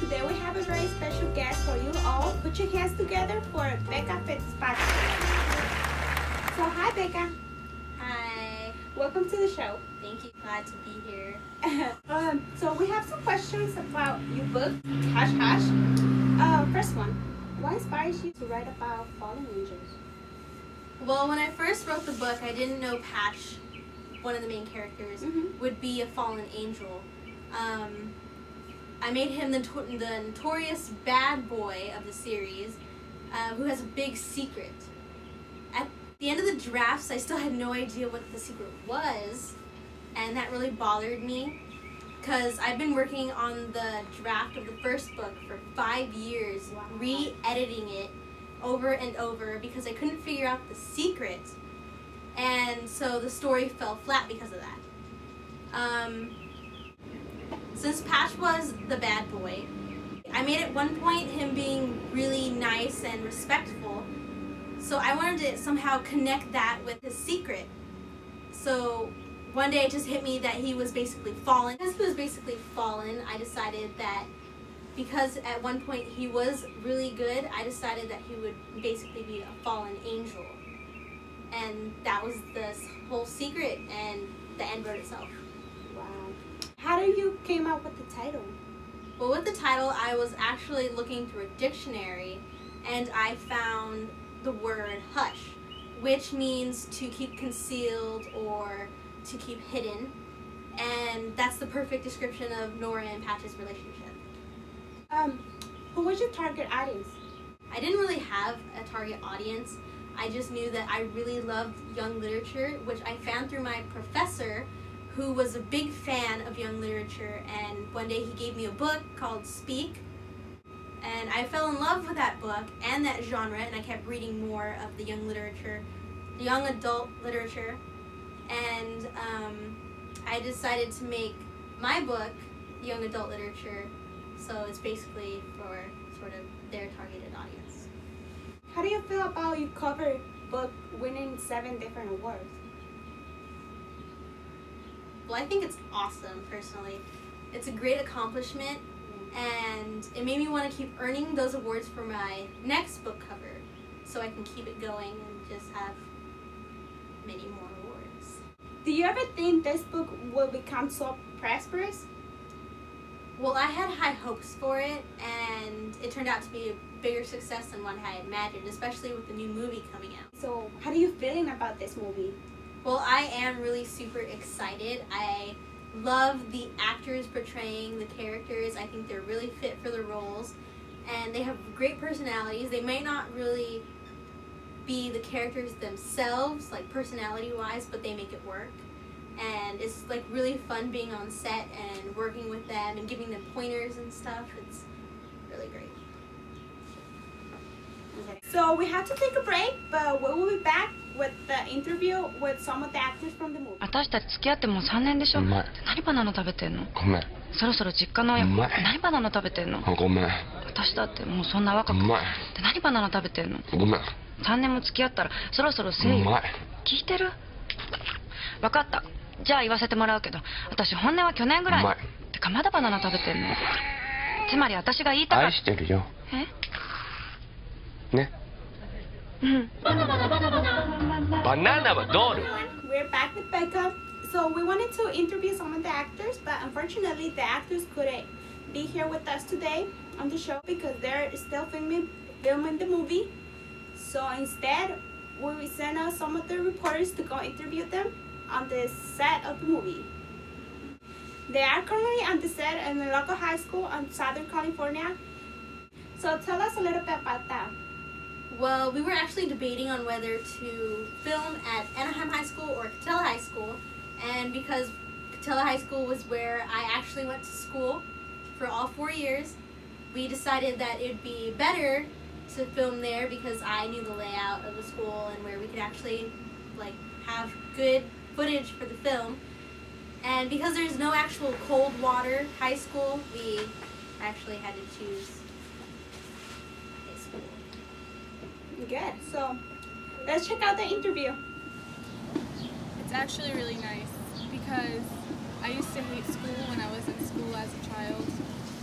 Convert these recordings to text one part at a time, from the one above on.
today we have a very special guest for you all. Put your hands together for Becca Fitzpatrick. So hi Becca. Hi. Welcome to the show. Thank you. Glad to be here. So we have some questions about your book, Hush Hush. First one, what inspires you to write about fallen angels? Well, when I first wrote the book, I didn't know Patch, one of the main characters, would be a fallen angel. I made him the notorious bad boy of the series, who has a big secret. At the end of the drafts, I still had no idea what the secret was, and that really bothered me, because I've been working on the draft of the first book for 5 years, re-editing it over and over because I couldn't figure out the secret, and so the story fell flat because of that. Since Patch was the bad boy, I made at one point him being really nice and respectful, so I wanted to somehow connect that with his secret. So one day it just hit me that he was basically fallen. Because he was basically fallen, I decided that because at one point he was really good, I decided that he would basically be a fallen angel. And that was the whole secret, and the end wrote itself. Wow. How did you came up with the title? Well, with the title, I was actually looking through a dictionary, and I found the word hush, which means to keep concealed or to keep hidden, and that's the perfect description of Nora and Patch's relationship. Who was your target audience? I didn't really have a target audience. I just knew that I really loved young literature, which I found through my professor, who was a big fan of young literature, and one day he gave me a book called Speak, and I fell in love with that book and that genre, and I kept reading more of the young literature, the young adult literature, and I decided to make my book young adult literature, so it's basically for sort of their targeted audience. How do you feel about your cover book winning 7 different awards? Well, I think it's awesome, personally. It's a great accomplishment, and it made me want to keep earning those awards for my next book cover, so I can keep it going and just have many more awards. Do you ever think this book will become so prosperous? Well, I had high hopes for it, and it turned out to be a bigger success than what I had imagined, especially with the new movie coming out. So, how are you feeling about this movie? Well, I am really super excited. I love the actors portraying the characters. I think they're really fit for the roles, and they have great personalities. They may not really be the characters themselves, like personality-wise, but they make it work. And it's like really fun being on set and working with them and giving them pointers and stuff. It's really great. Okay. So we have to take a break, but we will be back with the interview with some of the actors from the movie. 私たち付き合ってもう3年でしょ。うまい。何バナナ食べてんの？ごめん。そろそろ実家の親子。うまい。何バナナ食べてんの？ごめん。私だってもうそんな若く。うまい。で何バナナ食べてんの？ごめん。3年も付き合ったらそろそろ誠意。うまい。聞いてる？分かった。じゃあ言わせてもらうけど、私本音は去年ぐらい。うまい。てかまだバナナ食べてんの？つまり私が言いたかった。愛してるよ。ね。うん。バナナはドール。 We're back with Becca. So we wanted to interview some of the actors, but unfortunately the actors couldn't be here with us today on the show because they're still filming the movie. So instead, we sent out some of the reporters to go interview them on the set of the movie. They are currently on the set in a local high school in Southern California. So tell us a little bit about that. Well, we were actually debating on whether to film at Anaheim High School or Catella High School, and because Catella High School was where I actually went to school for all 4 years, we decided that it would be better to film there because I knew the layout of the school and where we could actually like have good footage for the film. And because there's no actual cold water high school, we actually had to choose high school. Good. So let's check out the interview. It's actually really nice because I used to hate school when I was in school as a child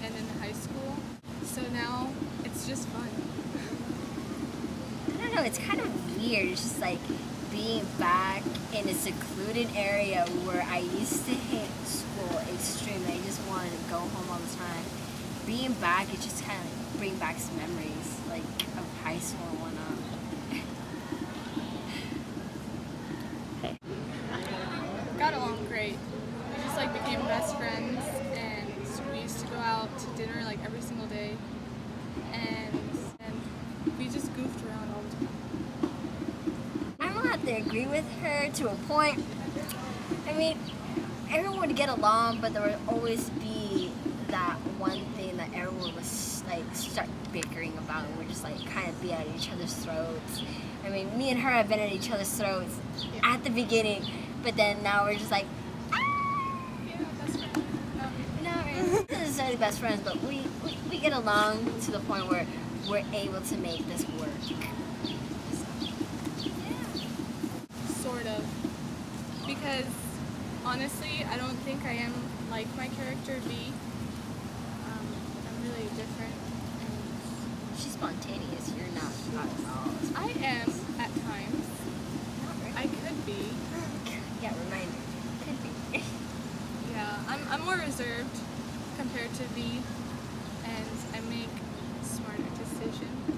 and in high school. just fun. I don't know, it's kind of weird. It's just like being back in a secluded area where I used to hate school extremely. I just wanted to go home all the time. Being back, it just kind of like bring back some memories, like of high school and whatnot. Got along great. We just like became best friends, and we used to go out to dinner like every single day, and we just goofed around all the time. I don't have to agree with her to a point. I mean, everyone would get along, but there would always be that one thing that everyone would like start bickering about, and we're just like kind of be at each other's throats. I mean, me and her have been at each other's throats at the beginning, but then now we're just like, Yeah, best friend. not necessarily best friends, but we get along to the point where we're able to make this work. Sort of. Because honestly, I don't think I am like my character V. I'm really different. She's spontaneous. You're not at all. I am at times. I could be. Yeah, remind me. Could be. Yeah, I'm more reserved compared to V, and I make smarter decisions.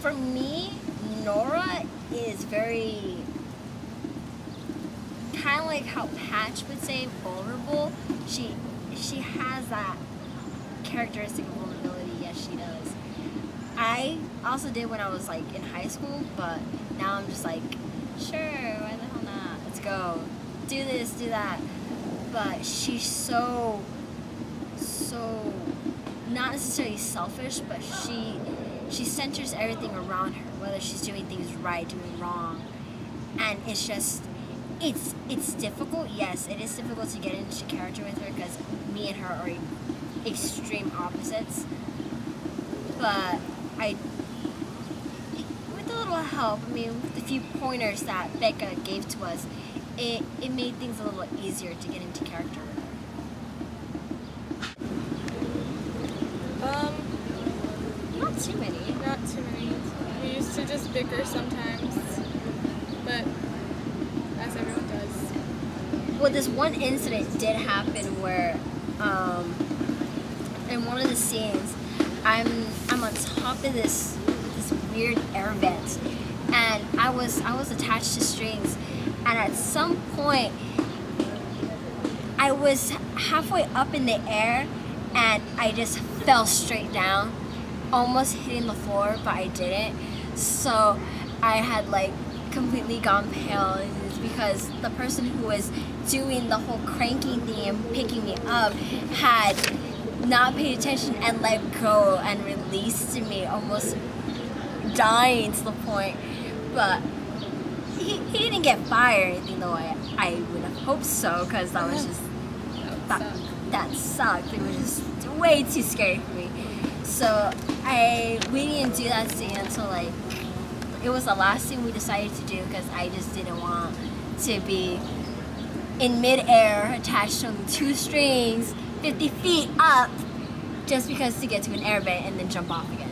For me, Nora is very kind of like how Patch would say, vulnerable. She has that characteristic of vulnerability. Yes, she does. I also did when I was like in high school, but now I'm just like, sure, why the hell not? Let's go. Do this, do that. But she's so not necessarily selfish, but she centers everything around her, whether she's doing things right, doing wrong. And it's just, it's difficult. Yes, it is difficult to get into character with her because me and her are extreme opposites. But with a little help, I mean, with the few pointers that Becca gave to us, it made things a little easier to get into character with her. Not too many. Not too many. We used to just bicker sometimes, but as everyone does. Well, this one incident did happen where, in one of the scenes, I'm on top of this weird air vent, and I was attached to strings, and at some point, I was halfway up in the air, and I just fell straight down, almost hitting the floor, but I didn't. So I had like completely gone pale, and it's because the person who was doing the whole cranking thing and picking me up had not paid attention and let go and released me, almost dying to the point. But he didn't get fired or anything, though I would have hoped so, because that was just that sucked. It was just way too scary for me. So we didn't do that scene until like it was the last thing we decided to do, because I just didn't want to be in midair attached to only 2 strings 50 feet up just because to get to an air vent and then jump off again.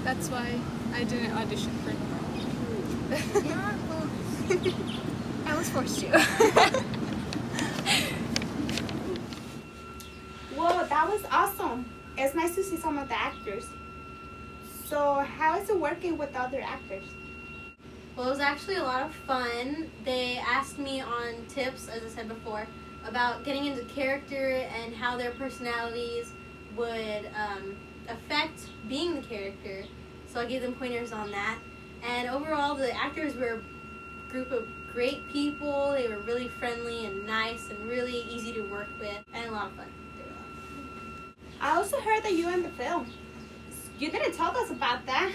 That's why I didn't audition for Nora. Yeah, well, I was forced to. Well, that was awesome. It's nice to see some of the actors. So how is it working with other actors? Well, it was actually a lot of fun. They asked me on tips, as I said before, about getting into character and how their personalities would affect being the character. So I gave them pointers on that. And overall, the actors were a group of great people. They were really friendly and nice and really easy to work with, and a lot of fun. I also heard that you were in the film. You didn't tell us about that.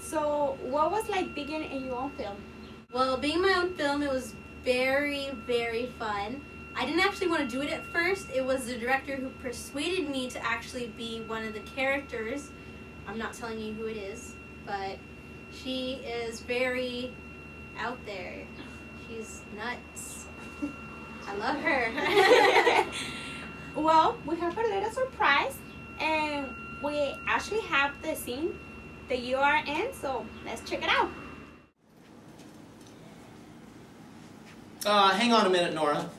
So what was like being in your own film? Well, being my own film, it was very, very fun. I didn't actually want to do it at first. It was the director who persuaded me to actually be one of the characters. I'm not telling you who it is, but she is very out there. She's nuts. I love her. Well, well, we have a little surprise, and we actually have the scene that you are in, so let's check it out. Hang on a minute, Nora.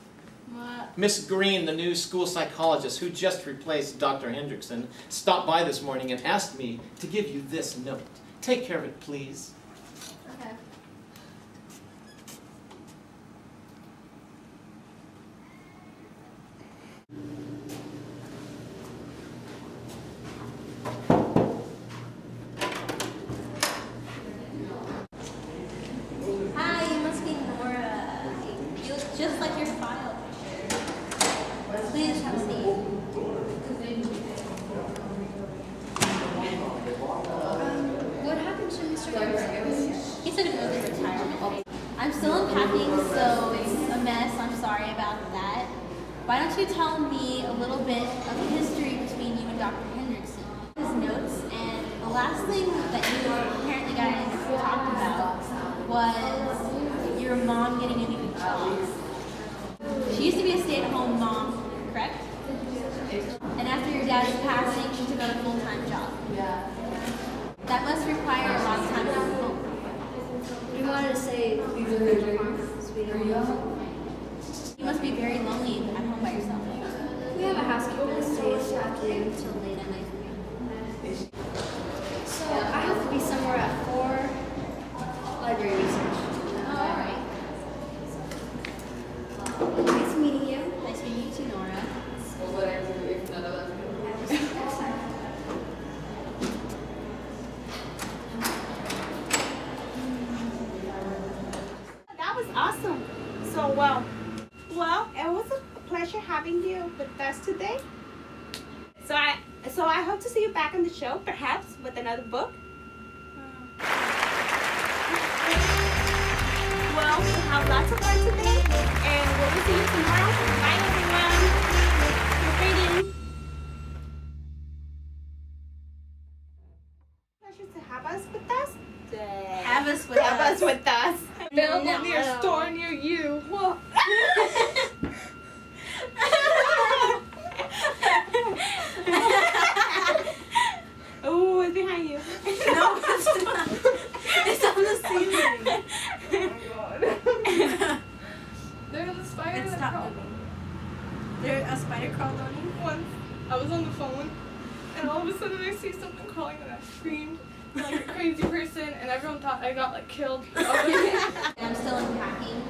What? Miss Green, the new school psychologist who just replaced Dr. Hendrickson, stopped by this morning and asked me to give you this note. Take care of it, please. Okay. Hi, you must be Nora. You look just like your file picture. Please have a seat. What happened to Mr. Garcia? He took an early retirement. I'm still unpacking, so it's a mess. I'm sorry about that. Why don't you tell me a little bit of the history between you and Dr. Hendrickson? His notes, and the last thing that you apparently guys talked about was your mom getting a new job. She used to be a stay-at-home mom, correct? And after your dad's passing, she took on a full-time job. That must require a lot of time at home. You wanted to say sweetie. You must be very lonely at home by yourself. We have a housekeeper that stays afternoon until late at night for me. So I have to be somewhere at 4. Library research. Oh, all right. Nice meeting you. Nice meeting you too, Nora. That was awesome. So well, it was a pleasure having you with us today. So I hope to see you back on the show, perhaps with another book. Well, we have lots of fun today, and we'll see you tomorrow. Bye, everyone. Good reading. Pleasure to have us with us. Have us with Have us. us with us. Available near a store near you. Whoa. Oh, it's behind you. No, it's not. It's on the ceiling. There's a spider It's that not crawled. moving. There a spider crawled on you? Once I was on the phone, and all of a sudden I see something crawling, and I screamed like a crazy person, and everyone thought I got like killed. I'm still unpacking.